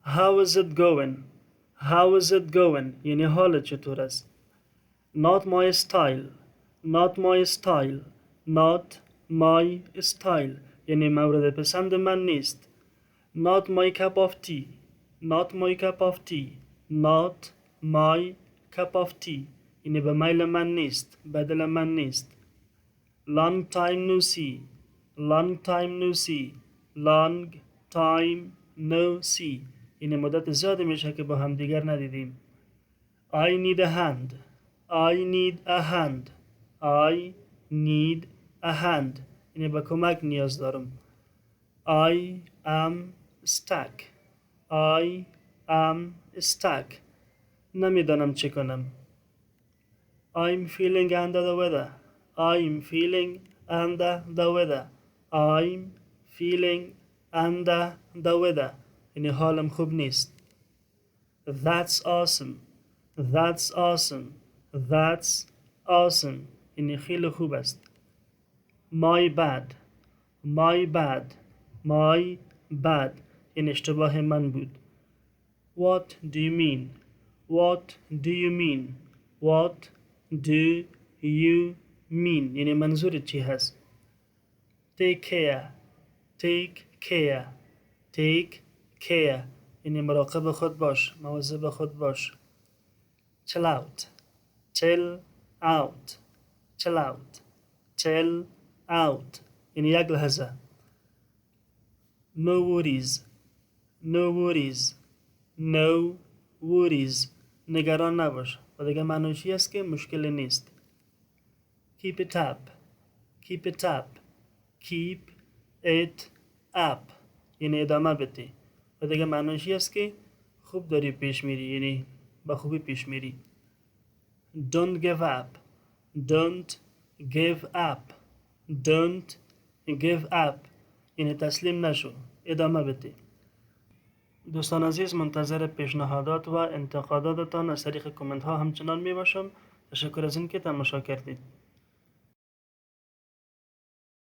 How is it going? How is it going? یعنی حالت چطور است؟ Not my style. Not my style. Not my style. یعنی مورد پسند من نیست. Not my cup of tea. Not my cup of tea. Not my cup of tea. یعنی به میل من نیست. بدل من نیست. Long time no see. Long time no see. Long time no see. یعنی مدت زیادی میشه که با هم دیگر ندیدیم. I need a hand. I need a hand. I need a hand. یعنی به کمک نیاز دارم. I am stuck. I am stuck. نمیدانم چه کنم. I'm feeling under the weather. I'm feeling under the weather. I'm feeling under the weather. یعنی حالم خوب نیست. That's awesome. That's awesome. That's awesome. یعنی خیلی خوب است. My bad. My bad. My bad. یعنی اشتباه من بود. What do you mean? What do you mean? What do you mean? یعنی منظورت چی هست؟ Take care. Take care. Take care. یعنی مراقب خود باش. مواظب خود باش. Chill out. Chill out. Chill out. Chill out. یعنی یک لحظه. No worries. No worries. No worries. نگران نباش. و دیگه معنیش است که مشکلی نیست. Keep it up. Keep it up. Keep it up. یعنی ادامه بده. و دیگه معنیش است که خوب داری پیش میری. یعنی با خوبی پیش میری. Don't give up. Don't give up. Don't give up. یعنی تسلیم نشو. ادامه بده. دوستان عزیز، منتظر پیشنهادات و انتقاداتتان از طریق کامنت ها همچنان می باشم. تشکر از اینکه تماشا کردید.